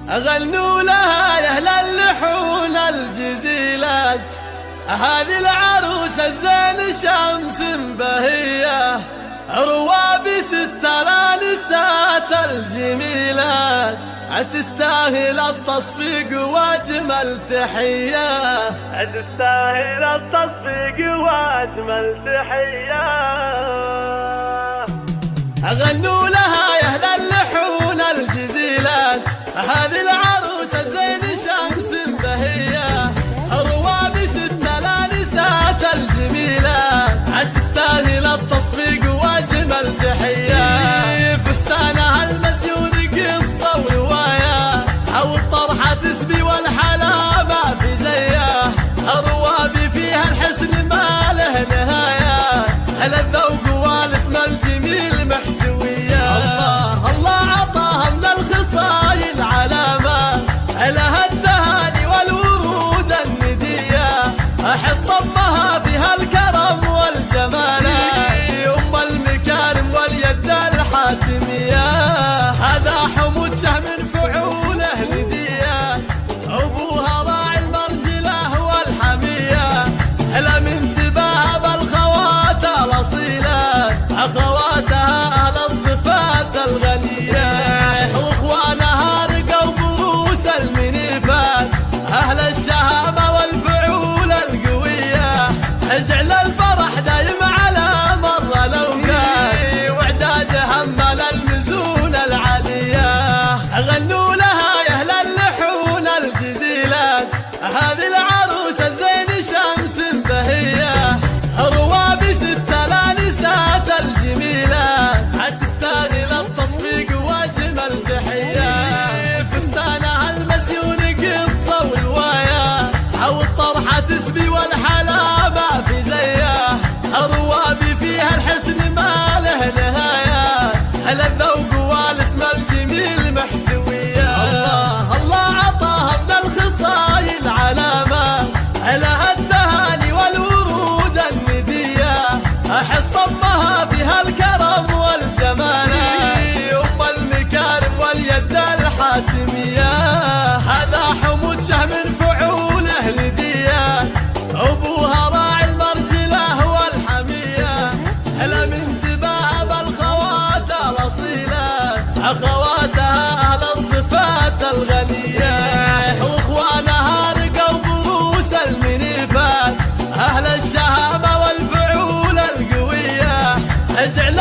غنوا لها يا أهل اللحون الجزيلات، هذه العروسة الزين شمس بهية، روابي ست الانسات الجميلات، تستاهل التصفيق واجمل تحية، تستاهل التصفيق واجمل تحية. غنوا لها يا أهل اللحون الجزيلات، هذه العروسة الزين شمس بهية، روابي ست الانسات الجميلات، تستاهل التصفيق واجمل تحية. فستانها المزيون قصة ورواية، او الطرحة تسبي والحلاوة في زيه، روابي فيها الحسن ما له نهاية، على الذوق والاسم الجميل محتوية. الله عطاها من الخصايل علامة، لها التهاني والورود الندية، أحس أمها فيها الكرم والجمال، أم المكارم واليد الحاتمية، هذا حمود شهم فعوله لدية، أبوها راعي المرجلة والحمية، لا من تباها بالخوات الأصيلات، أخواتها أهل الصفات الغنية، وإخوانها رقوا بروس المنيفات، أهل الشهامة والفعول القوية، اجعل الفرح دايم على مر الأوقات، وإعداد همل المزون العالية. غنوا لها يا أهل اللحون الجزيلات، هذه العروسة الزين شمس بهية، روابي ست الانسات الجميلات، تستاهل التصفيق واجمل تحية. فستانها المزيون قصة ورواية، او الطرحة تسبي والحلاوة في زيه، روابي فيها الحسن ما له نهاية، على الذوق والاسم الجميل محتوية. الله عطاها من الخصايل علامة، لها التهاني والورود الندية، أحس أمها فيها الكرم والجمال، أم المكارم واليد الحاتمية، هذا حمود شهم فعوله لدية، أبوها راعي المرجلة والحمية، لا من تباها بالخوات الأصيلات، أخواتها أهل الصفات الغنية، وإخوانها رقوا بروس المنيفات، أهل الشهامة والفعول القوية، اجعل